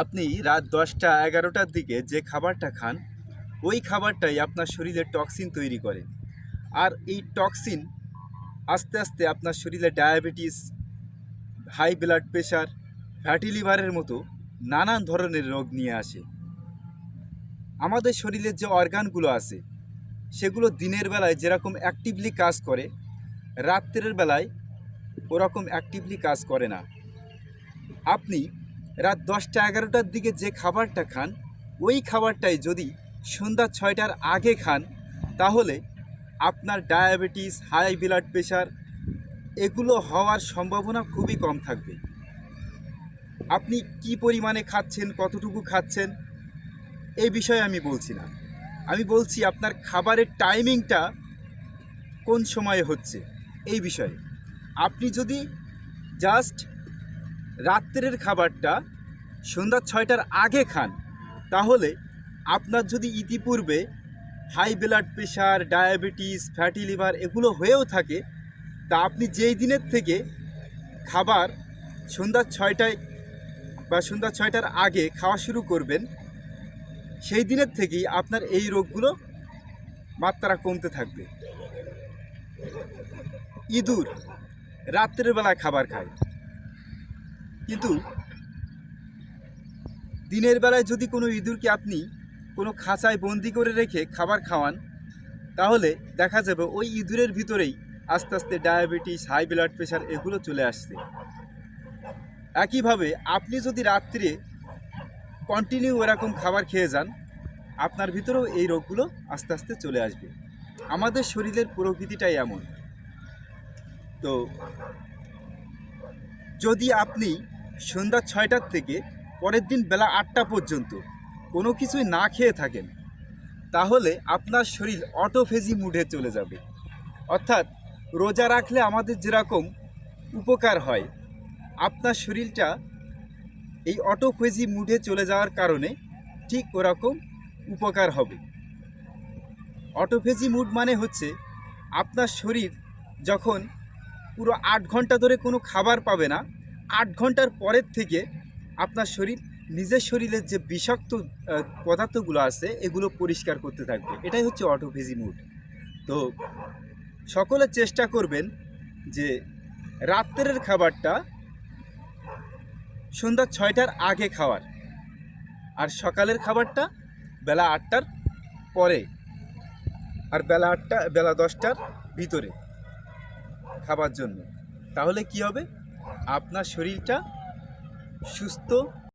আপনি রাত 10টা-11টার দিকে যে খাবারটা খান, ওই খাবারটাই আপনার শরীরে টক্সিন তৈরি করে। আর এই টক্সিন আস্তে আস্তে আপনার শরীরে diabetes, high blood pressure, fatty লিভারের মতো নানান ধরনের রোগ নিয়ে আসে। আমাদের শরীরের যে অর্গানগুলো আছে, সেগুলো দিনের বেলায় যেরকম অ্যাক্টিভলি কাজ করে, রাত্রের বেলায় ওরকম অ্যাক্টিভলি কাজ করে না। আপনি রাত 10টা-11টার দিকে যে খাবারটা খান, ওই খাবারটাই যদি সন্ধ্যা 6টার আগে খান, তাহলে আপনার ডায়াবেটিস, হাই ব্লাড প্রেশার এগুলো হওয়ার সম্ভাবনা খুবই কম থাকবে। আপনি কি পরিমাণে খাচ্ছেন, কতটুকু খাচ্ছেন, এই বিষয়ে আমি বলছি না। আমি বলছি আপনার খাবারের টাইমিংটা কোন সময়ে হচ্ছে, এই বিষয়ে। আপনি যদি জাস্ট রাত্রের খাবারটা সন্ধ্যা 6টার আগে খান, তাহলে আপনার যদি ইতিপূর্বে high blood pressure, diabetes, fatty liver এগুলো হয়েও থাকে, তা আপনি যেই দিনের থেকে খাবার সন্ধ্যা 6টায় বা সন্ধ্যা 6টার আগে খাওয়া শুরু করবেন, সেই দিনের থেকেই আপনার এই রোগগুলো মাত্রা কমতে থাকবে। ইঁদুর রাত্রের বেলায় খাবার খায়, কিন্তু দিনের বেলায় যদি কোনো ইঁদুরকে আপনি কোনো খাঁচায় বন্দি করে রেখে খাবার খাওয়ান, তাহলে দেখা যাবে ওই ইঁদুরের ভিতরেই আস্তে আস্তে ডায়াবেটিস, হাই ব্লাড প্রেশার এগুলো চলে আসছে। একইভাবে আপনি যদি রাত্রে কন্টিনিউ এরকম খাবার খেয়ে যান, আপনার ভিতরেও এই রোগগুলো আস্তে আস্তে চলে আসবে। আমাদের শরীরের প্রকৃতিটাই এমন। তো যদি আপনি সন্ধ্যা 6টার থেকে পরের দিন বেলা 8টা পর্যন্ত কোনো কিছুই না খেয়ে থাকেন, তাহলে আপনার শরীর অটোফেজি মুডে চলে যাবে। অর্থাৎ রোজা রাখলে আমাদের যেরকম উপকার হয়, আপনার শরীরটা এই অটোফেজি মুডে চলে যাওয়ার কারণে ঠিক ওরকম উপকার হবে। অটোফেজি মুড মানে হচ্ছে আপনার শরীর যখন পুরো 8 ঘন্টা ধরে কোনো খাবার পাবে না, 8 ঘন্টার পরের থেকে আপনার শরীর নিজের শরীরের যে বিষাক্ত পদার্থগুলো আছে এগুলো পরিষ্কার করতে থাকবে। এটাই হচ্ছে অটোফেজি মুড। তো সকলে চেষ্টা করবেন যে রাত্রের খাবারটা সন্ধ্যা 6টার আগে খাওয়ার, আর সকালের খাবারটা বেলা 8টার পরে, আর বেলা 10টার ভিতরে খাবার জন্য। তাহলে কি হবে? আপনার শরীরটা সুস্থ